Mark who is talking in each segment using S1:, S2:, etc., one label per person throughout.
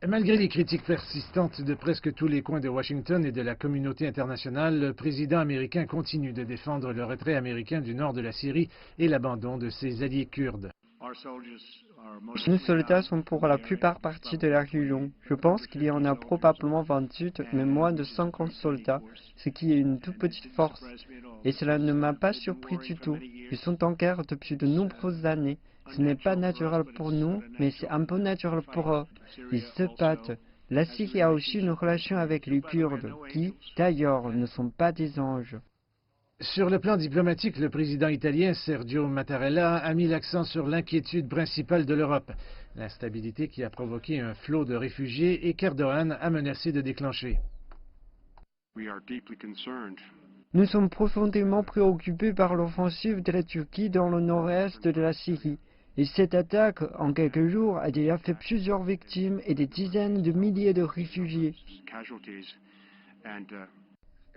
S1: Malgré les critiques persistantes de presque tous les coins de Washington et de la communauté internationale, le président américain continue de défendre le retrait américain du nord de la Syrie et l'abandon de ses alliés kurdes.
S2: Nos soldats sont pour la plupart partis de la région. Je pense qu'il y en a probablement 28, mais moins de 50 soldats, ce qui est une toute petite force. Et cela ne m'a pas surpris du tout. Ils sont en guerre depuis de nombreuses années. Ce n'est pas naturel pour nous, mais c'est un peu naturel pour eux. Ils se battent. La Syrie a aussi une relation avec les Kurdes, qui, d'ailleurs, ne sont pas des anges.
S1: Sur le plan diplomatique, le président italien Sergio Mattarella a mis l'accent sur l'inquiétude principale de l'Europe, l'instabilité qui a provoqué un flot de réfugiés et qu'Erdogan a menacé de déclencher.
S2: Nous sommes profondément préoccupés par l'offensive de la Turquie dans le nord-est de la Syrie. Et cette attaque, en quelques jours, a déjà fait plusieurs victimes et des dizaines de milliers de réfugiés.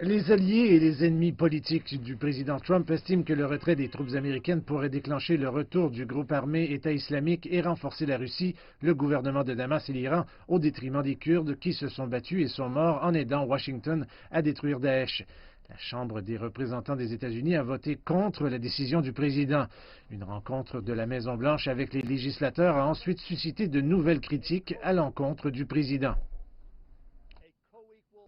S1: Les alliés et les ennemis politiques du président Trump estiment que le retrait des troupes américaines pourrait déclencher le retour du groupe armé État islamique et renforcer la Russie, le gouvernement de Damas et l'Iran, au détriment des Kurdes qui se sont battus et sont morts en aidant Washington à détruire Daesh. La Chambre des représentants des États-Unis a voté contre la décision du président. Une rencontre de la Maison-Blanche avec les législateurs a ensuite suscité de nouvelles critiques à l'encontre du président.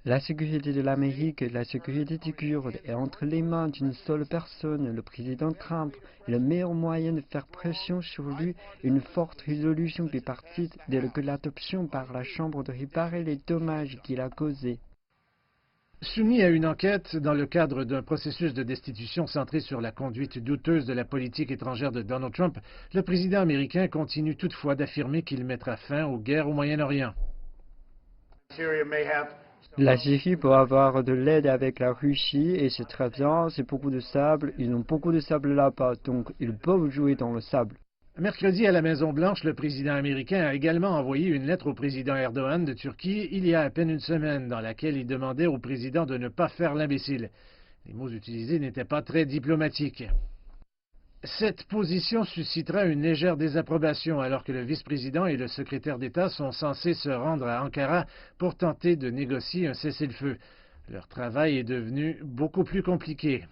S2: La sécurité de l'Amérique et la sécurité des Kurdes est entre les mains d'une seule personne, le président Trump. Et le meilleur moyen de faire pression sur lui est une forte résolution bipartite telle que l'adoption par la Chambre de réparer les dommages qu'il a causés.
S1: Soumis à une enquête dans le cadre d'un processus de destitution centré sur la conduite douteuse de la politique étrangère de Donald Trump, le président américain continue toutefois d'affirmer qu'il mettra fin aux guerres au Moyen-Orient.
S2: La Syrie peut avoir de l'aide avec la Russie et c'est très bien, c'est beaucoup de sable, ils ont beaucoup de sable là-bas, donc ils peuvent jouer dans le sable.
S1: Mercredi, à la Maison-Blanche, le président américain a également envoyé une lettre au président Erdogan de Turquie il y a à peine une semaine, dans laquelle il demandait au président de ne pas faire l'imbécile. Les mots utilisés n'étaient pas très diplomatiques. Cette position suscitera une légère désapprobation alors que le vice-président et le secrétaire d'État sont censés se rendre à Ankara pour tenter de négocier un cessez-le-feu. Leur travail est devenu beaucoup plus compliqué.